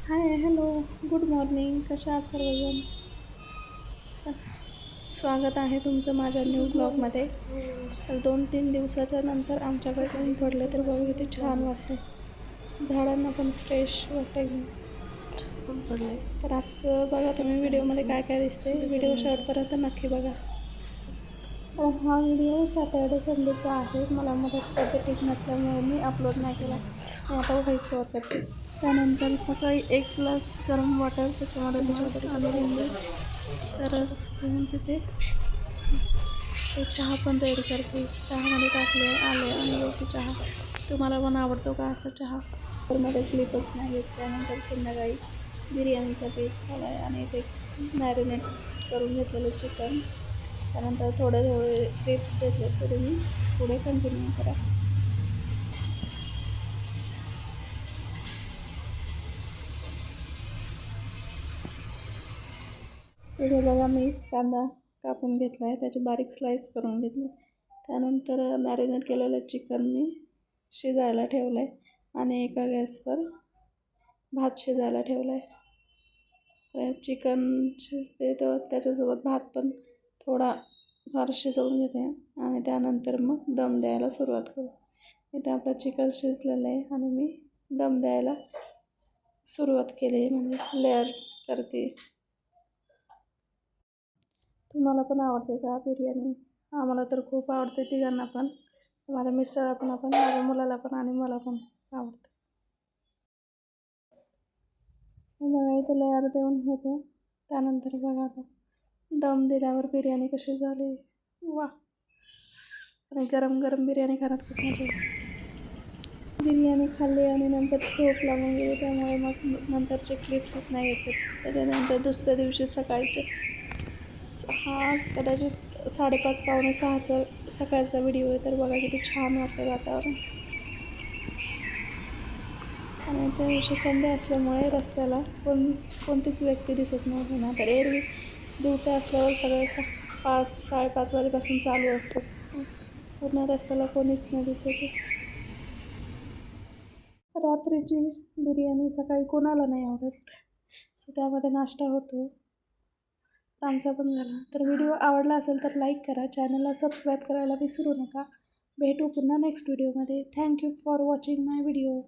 हाय, hello, good morning. कशा आहात सर्वजण? स्वागत आहे तुमचं माझ्या न्यू ब्लॉगमध्ये. तर 2-3 दिवसाच्या नंतर आमच्याकडे ऊन पडले तर बघा किती छान वाटते. झाडांना पण फ्रेश वाटतं एकदम. पडले तर आजचं बघा तुम्ही व्हिडिओमध्ये काय काय दिसते. व्हिडिओ शेवटपर्यंत नक्की बघा. तर हा व्हिडिओ सॅटर्डे संडेचा आहे. मला मदत तब्येत ठीक नसल्यामुळे मी अपलोड नाही केला. मी आता व्हॉइस ओव्हर करते. त्यानंतर सकाळी एक ग्लास गरम वॉटर त्याच्यामध्ये मध आणि लिंबूचा रस घेऊन पिते. ते चहा पण रेडी करते. चहामध्ये टाकले आले आणि गवती चहा. तुम्हाला पण आवडतो का असा चहा? तर मध्ये क्लिपच नाही घेतल्यानंतर संध्याकाळी बिर्याणीचा बेत झाला आहे आणि ते मॅरिनेट करून घेतलेलं चिकन. त्यानंतर थोडे थोडे क्लिप्स घेतले तरी मी पुढे कंटिन्यू करा. इथे बघा मी कांदा कापून घेतला आहे, त्याचे बारीक स्लाईस करून घेतले. त्यानंतर मॅरिनेट केलेलं चिकन मी शिजायला ठेवलं आहे आणि एका गॅसवर भात शिजायला ठेवला आहे. तर चिकन शिजते तर त्याच्यासोबत भात पण थोडा फार शिजवून घेते आणि त्यानंतर मग दम द्यायला सुरुवात करू. इथे आपलं चिकन शिजलेलं आहे आणि मी दम द्यायला सुरुवात केली, म्हणजे लेअर करते. तुम्हाला पण आवडते का बिर्याणी? आम्हाला तर खूप आवडते तिघांना पण. माझ्या मिस्टरांना पण, माझ्या मुलाला पण आणि मला पण आवडते. बघा इथे लेअर देऊन होते. त्यानंतर बघा आता दम दिल्यावर बिर्याणी कशी झाली. वा, आणि गरम गरम बिर्याणी खाण्यात खूप मजा येते. बिर्याणी खाल्ली आणि नंतर झोप लागून गेली, त्यामुळे मग नंतरचे क्लिप्सच नाही घेतले. त्याच्यानंतर दुसऱ्या दिवशी सकाळचे हा कदाचित 5:30 पावणे 6चा सकाळचा व्हिडिओ आहे. तर बघा किती छान वाटते वातावरण. आणि त्या दिवशी संडे असल्यामुळे रस्त्याला कोणतीच व्यक्ती दिसत नव्हती ना. तर एरवी ड्युट्या असल्यावर सगळे 5-5:30 वाजेपासून चालू असते. पूर्ण रस्त्याला कोणीच नाही दिसत. रात्रीची बिर्याणी सकाळी कोणाला नाही आवडत, सो त्यामध्ये नाश्ता होतो. आमचा पण झाला. तर व्हिडिओ आवडला असेल तर लाईक करा, चॅनलला सबस्क्राईब करायला विसरू नका. भेटू पुन्हा नेक्स्ट व्हिडिओमध्ये. Thank you for watching my video.